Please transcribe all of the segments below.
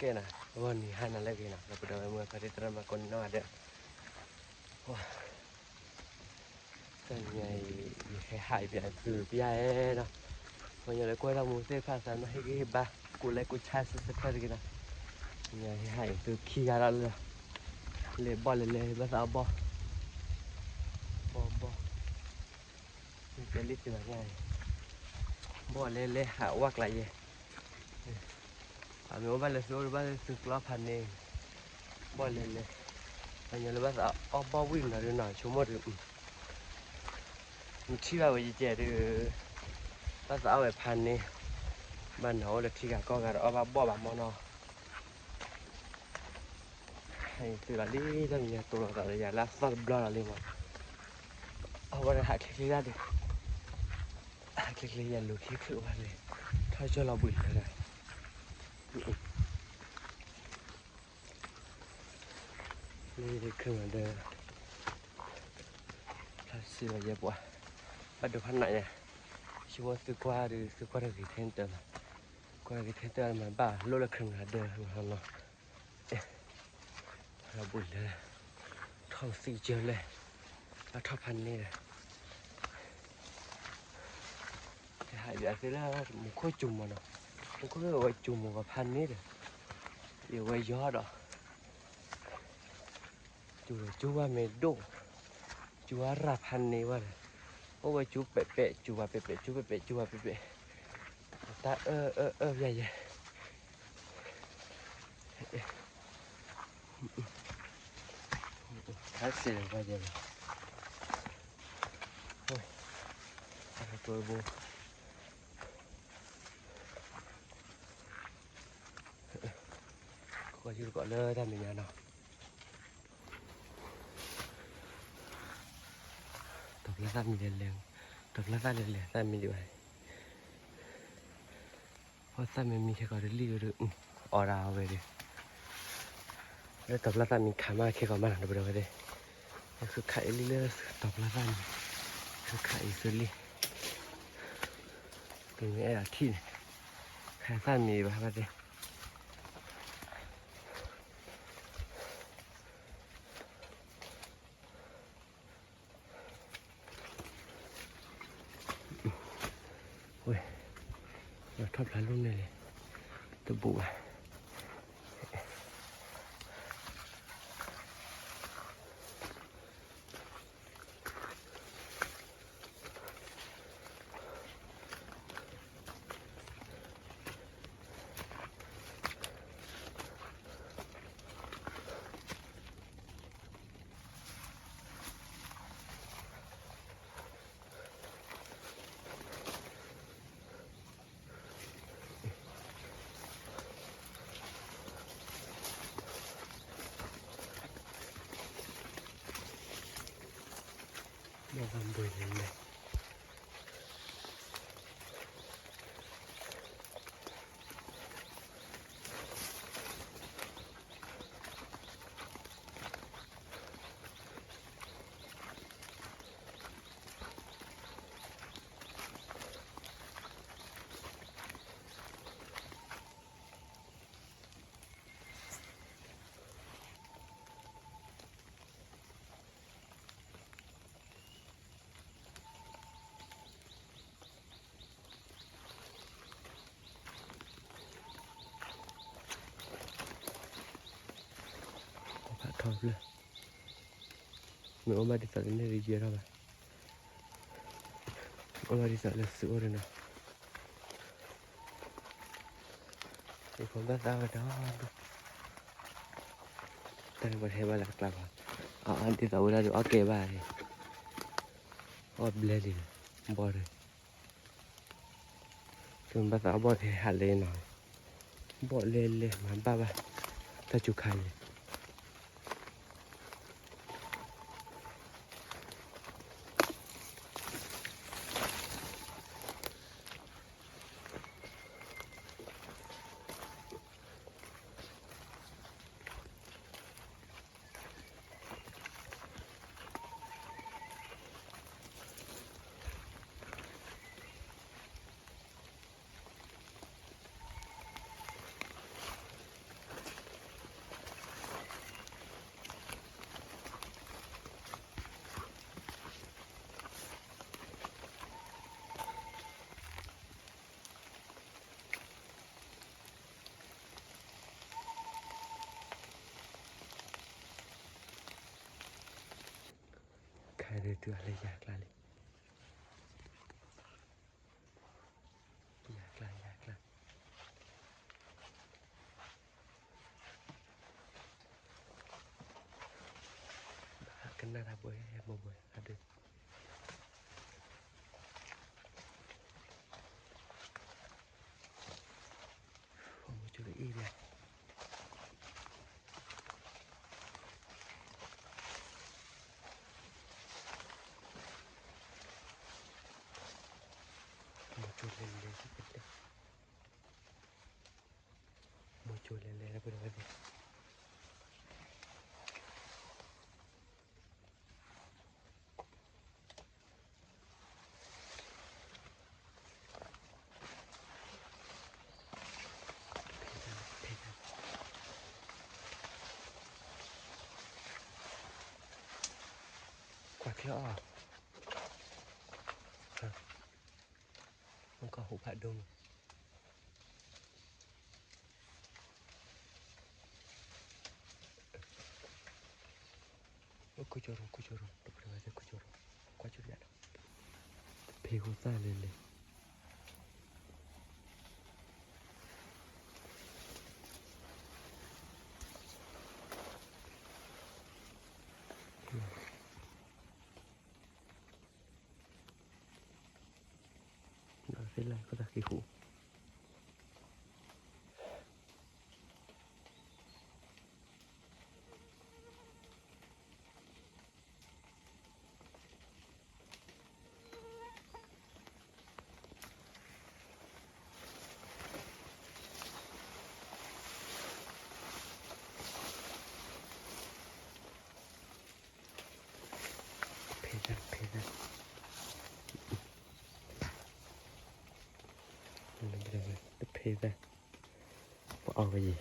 Oke nah, nih hana lagi nah, pada mau pada terima kono ada. Wah. Tanya hai bia từ bia nó. Bây giờ lại quay ra một xe pha sản hay cái ba, cụ lại cụ cha sẽ phải cái nào. Nhà hai từ khi ra là le bò le bắt đầu bò. Bò. Cái lít thì là ngay. Bò le hạ quắc lại vậy. Mình bắt là số bắt từ club hành này. Bò le. Bây giờ là bắt đầu bò win là được nào, chúng một được. Mình chỉ vào cái gì được. Bắt đầu vềพันนี่บ้านเฮาแล้วที่ก็กันเอาบ่บ่มอเนาะให้สิละลีจังเนี่ยตัวก็อย่าละฟักบลอเลยว่าเอาว่าหาคลิกๆได้คลิกๆอย่าลูกที่คือว่าเลยถ้าจะเราบุญเลยนี่คือมันเด้อถ้าสิละอย่าบ่บัดดูพันไหนเนี่ยชิว่าซื้อกว่าหรือซื้อกว่ากี่เทนเตอร์กว่ากี่เทนเตอร์มันบ้าโลละครึ่งเด้อมันเนาะเราบุญเลยท้องสีเจียวเลยแล้วทอดพันนี่เลยจะหายไปสิแล้วมันค่อยจุ่มมันเนาะมันก็เลยไว้จุ่มกับพันนี่เลยเดี๋ยวไว้ยอดอ่ะจูว่าเมดูจูว่าราพันนี่ว่าเลยโอ้ยจูเป๊ะจูว่าเป๊ะจูว่าเป๊ะตาใหญ่ถ้าเสียไปเดี๋ยวโอ้ยตัวบูก็อยู่ก่อนเลยทำอย่างนี้เนาะตกแล้วมีเร็วตกแล้วเร็วแต่มีด้วยเพราะถ้ามันมีแค่ก็เรื่อยๆออราเอาไปดิแล้วตกแล้วมีขามาแค่ก็มาหนักไปเลยคือไข่เรื่อยๆตกแล้วคือไข่สุดเลยตรงนี้ไอ้ที่ไข่สั้นมีป่ะมาดิโอ้ยเราทอดปลาลุ่มเลยตัวบุ๋วมาทำบุญเลยทอดเลยเหมือนมาดิสัตว์นี่ดีเยอะแล้วมั้ยมาดิสัตว์เลยสวยเลยนะไอ้คนบ้าตาก็ได้แต่ในประเทศบ้านหลักๆอันที่เราได้ดูโอเคบ้างเบลลี่บอร์จนภาษาบอร์หัดเลยหน่อยบอร์เลยมันบ้าถ้าจุกใคร เลยตัวเลยอยากลาเลยอยากลากันนะบ่บ่อะดึผมจุอีเนี่ยจุดเลยสิเป็นเด้บ่จุเลยแล้วเป็นว่าดิกว่าแล้วอ่ะมันก็หุบผาดงKucurung berapa kucurung kucur ya pegosa lele nah sila ko ta kihu Peda. The peda. What are you?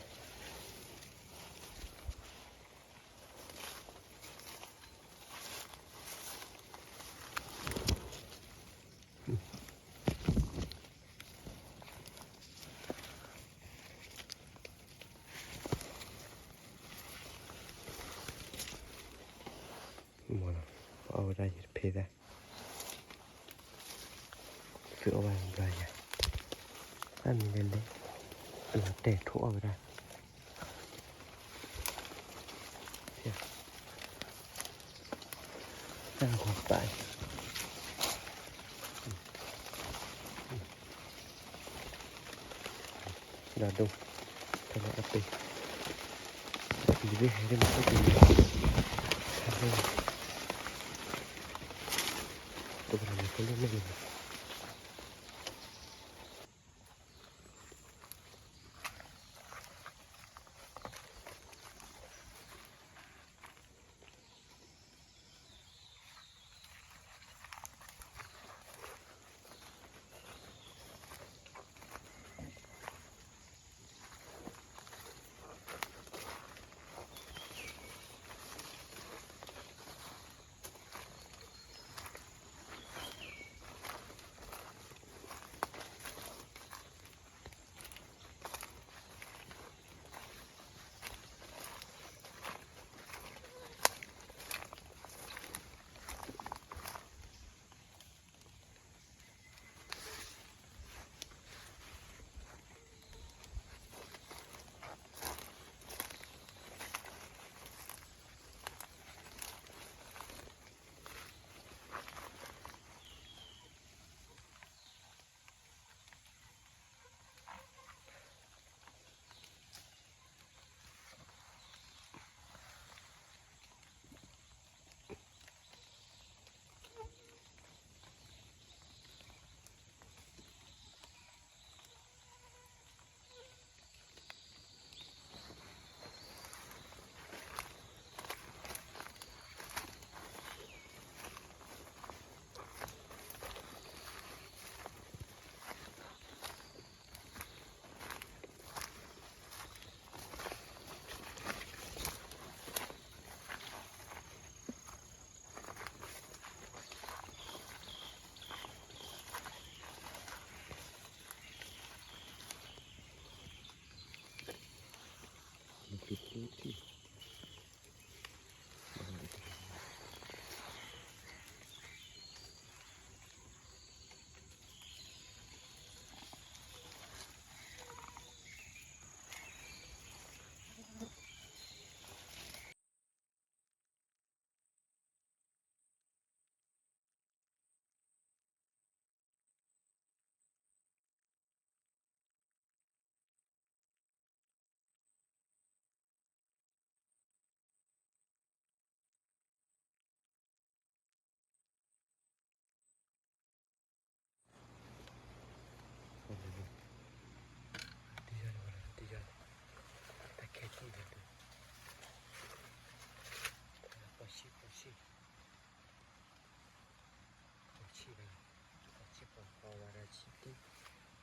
Bueno, ahora ir peda. Sự vào rồi nha. Ăn lên đấy. Là để thủ ở đây. Đang hoạt tại. Là đâu. Thế là ấp đi. Vì với hai cái một cái gì. Khá hơn. Tôi làm một cái lên này.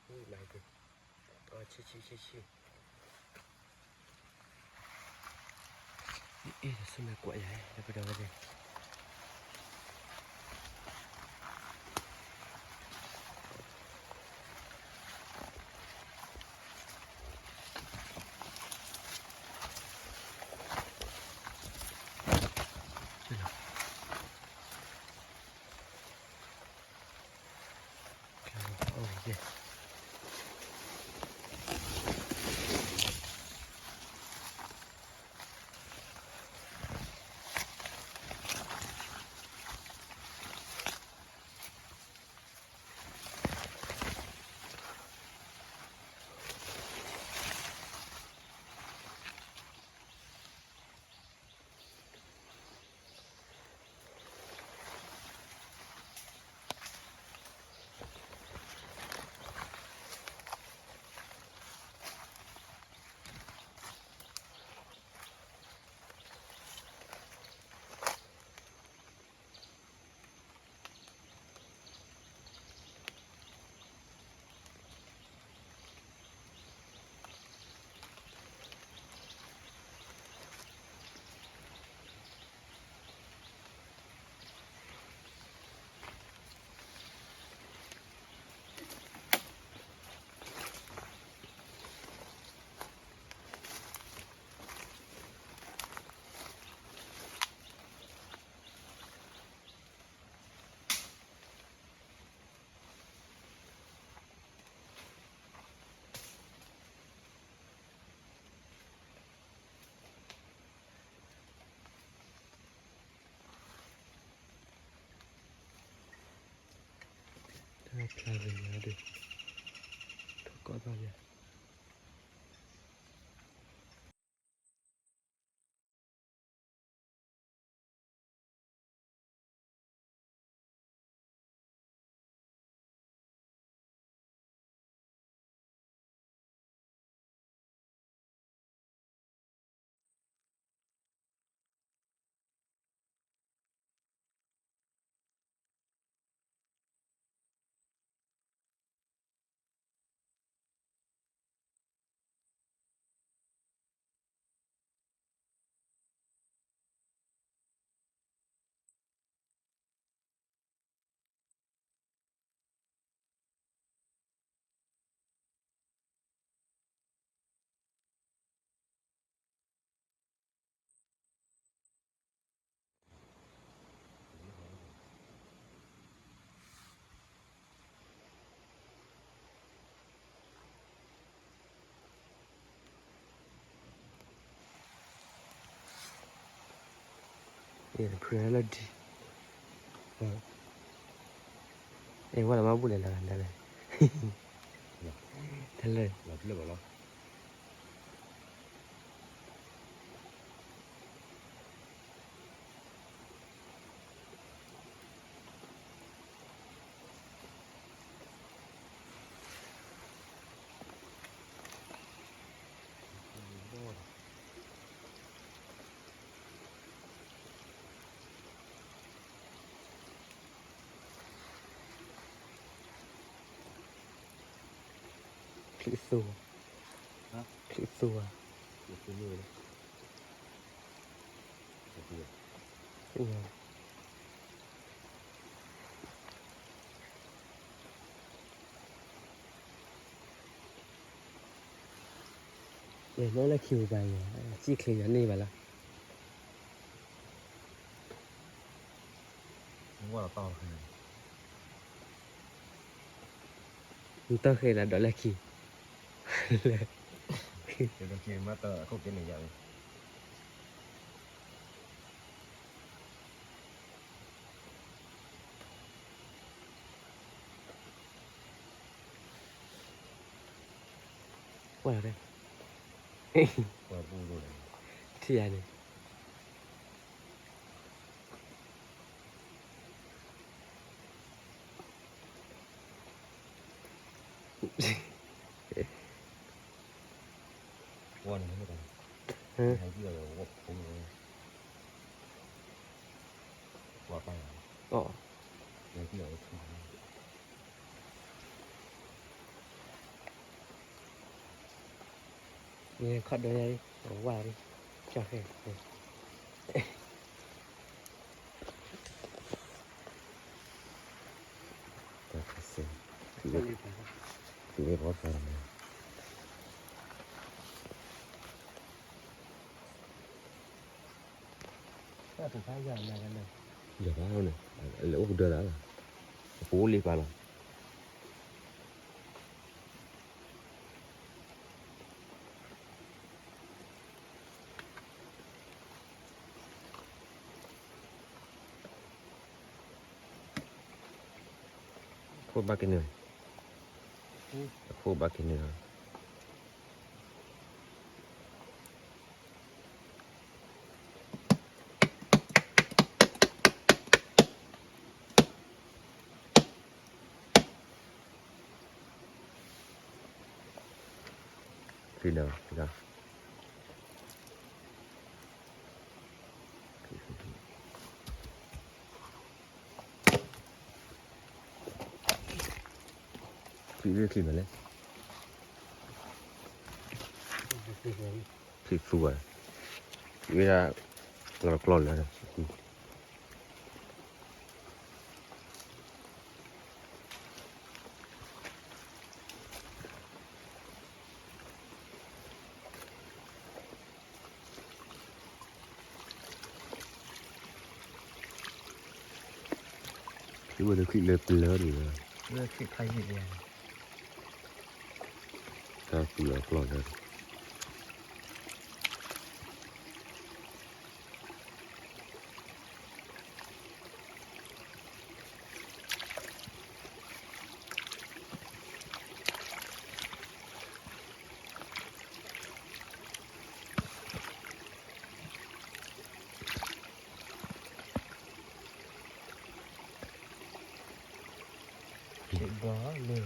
Ui mày kìa. Chi. Ê, sao mày quậy vậy? Để bắt đầu đi. Oh, yeah. Правильно, Только далее. Reality. What am I doing? Tell her. Click through. Hả? Click through. Được cái người đấy. Được cái người. Cái gì? Để nó là kiểu vậy, chỉ khi anh đi vậy là. Đúng rồi là to rồi. Nhưng tao khi là đó là khi. Cái đôi khi mà tao không cái này vậy. Qua đây. Qua bu rồi này. Thì anh này. Qua này mới Hả? hay kia là qua cũng qua tay. Này kia là không. นี่ขัดด้วยว่าดิจักให้ แต่ก็เสียคือ ก็รีบไป คือไม่พอฟังนะ ก็ถึงท้ายยามมากันเลย อย่าบ้าเนี่ยแล้วก็เดือดแล้วปูรีบไปละพูดบ้ากันเนี่ยพูดบ้ากันเนี่ยคือเดิมคือเดิมคือเรื่องคืออะไรคือฟัวเวลาเรากลอนแล้วนะคือว่าเราคือเลือดเป็นเลือดอยู่นะ เลือกคือใครอยู่เนี่ย ถ้าคือเรากลอนแล้วเจ็บบ่เหนื่อย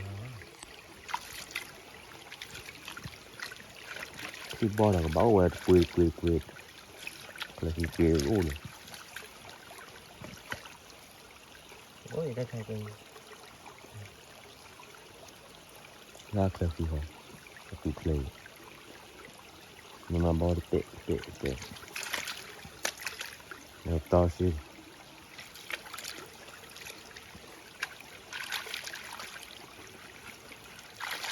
ที่บ่อเราก็เบาไว้คุยอะไรที่เกลี่ยอู้เนี่ย โอ้ยได้ใครเป็น ลากเลยที่ห้องติดเลยมันมาบ่อเตะแล้วต่อสิ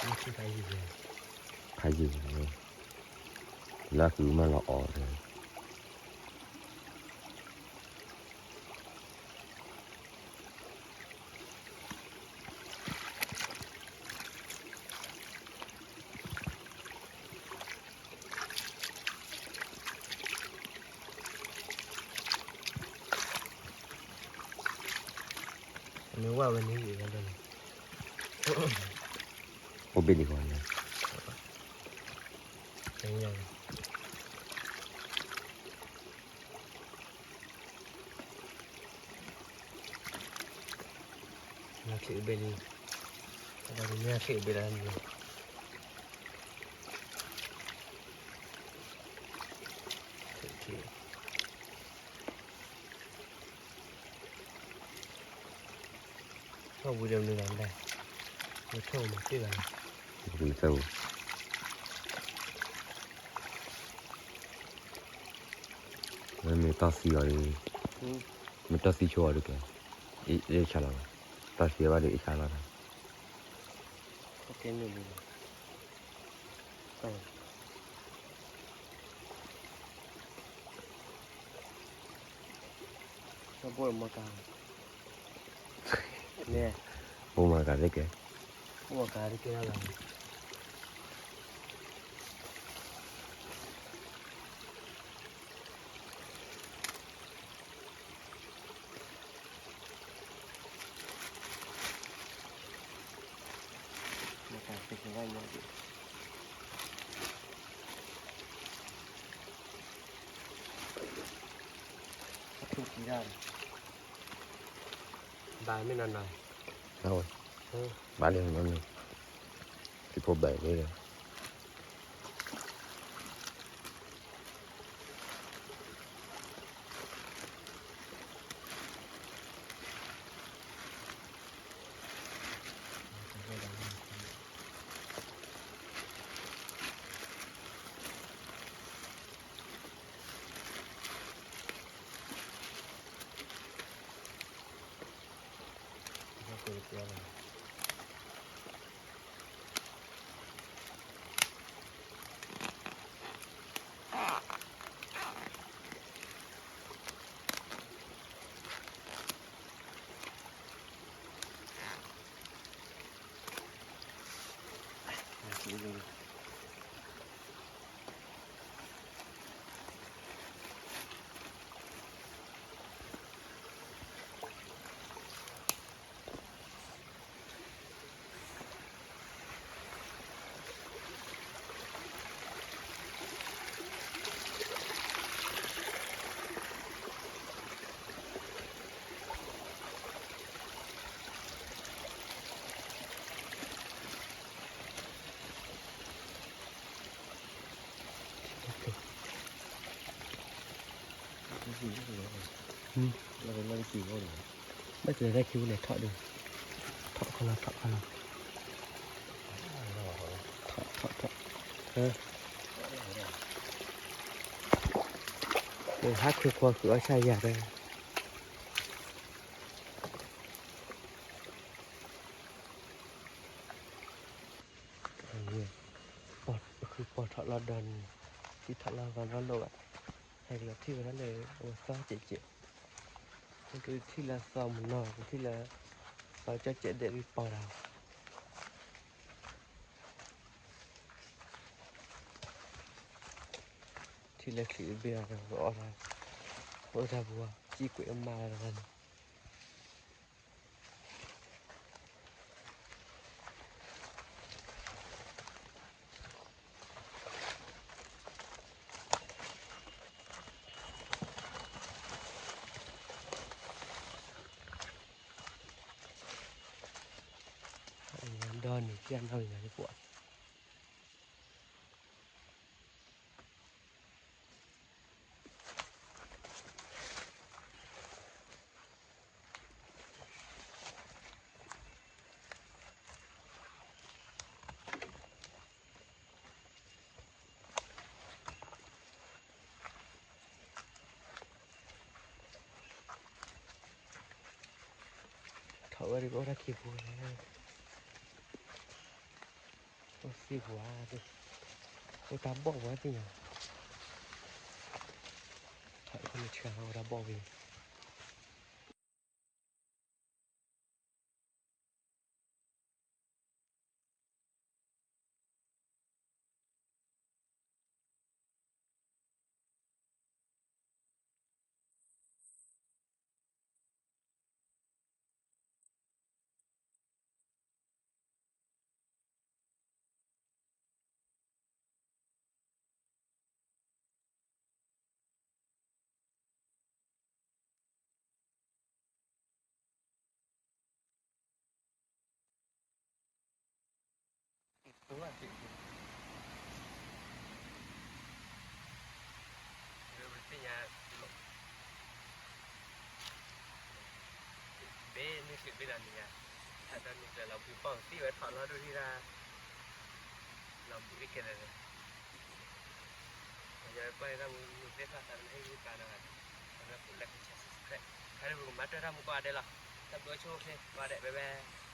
นี่คือใครอยู่เนี่ย ใครอยู่เนี่ยลากคือมาละออเลยนึกว่าวันนี้อยู่กันเลย ผมเป็นอีกคนเลย ยังไงมาถือเบลีเราเนี่ยถือเบลีนี่ถือเขาบูเดิมนึงนั่นได้ไม่โทษมาที่ไหน ผมเศร้ามันมีตาสีอะไรมันตาสีชัวร์ด้วยกันเอ๊ะชาลาตาสีว่าเอ๊ะชาลา โอเคหนึ่งก็บวชมากลางเนี่ย ผมมากันได้แก บวชการที่เกี่ยวอะไรมาการเป็นยังไงเนี่ยทุกอย่างบายไม่นานหน่อย เอาบ้านเรื่องนั้นที่ผมได้เลย ท แล้วก็ไม่ได้ขี่เขาเลย ไม่เคยได้คิวเลยเถาะดูเถาะคนละเถาะคนละเถาะเดี๋ยวถ้าคือความคือว่าใช่อยากเลยปอดคือปอดเถาะเราดันที่เถาะเรากันว่าโลกอ่ะให้เราที่วันนั้นเลยโอ้ซ้อเจ๊มันคือที่ละซ้อมนอกที่ละซ้อเจ๊เด็ดปอดเราที่ละคือเบียร์เราออกมาโอ้ทับวัวจีกุยมาแล้วกันดอนนี่ที่อันเท่าอย่างนี้ปวดเขาว่าดีกว่าถ้าขี้บัวนะโอ้ขี้บัวดิโอ้ตามบอกว่าจริงอ่ะเขาคนเชื่อเขาตามบอกวิตัวจริงมันเป็นยาเบ้นี่คือเป็นอะไรเนี่ยถ้าตอนนี้เราพิป้องที่ไว้ถอดล้อดูที่ราเราไม่เกินอะไรจะไปเราไม่ได้ทำให้รู้การอะไรเราพูดแล้วก็ใช้สเปรย์ใครรู้มาเตอร์ทำก็ได้หรอทำด้วยโชว์เลยก็ได้บ๊ายบาย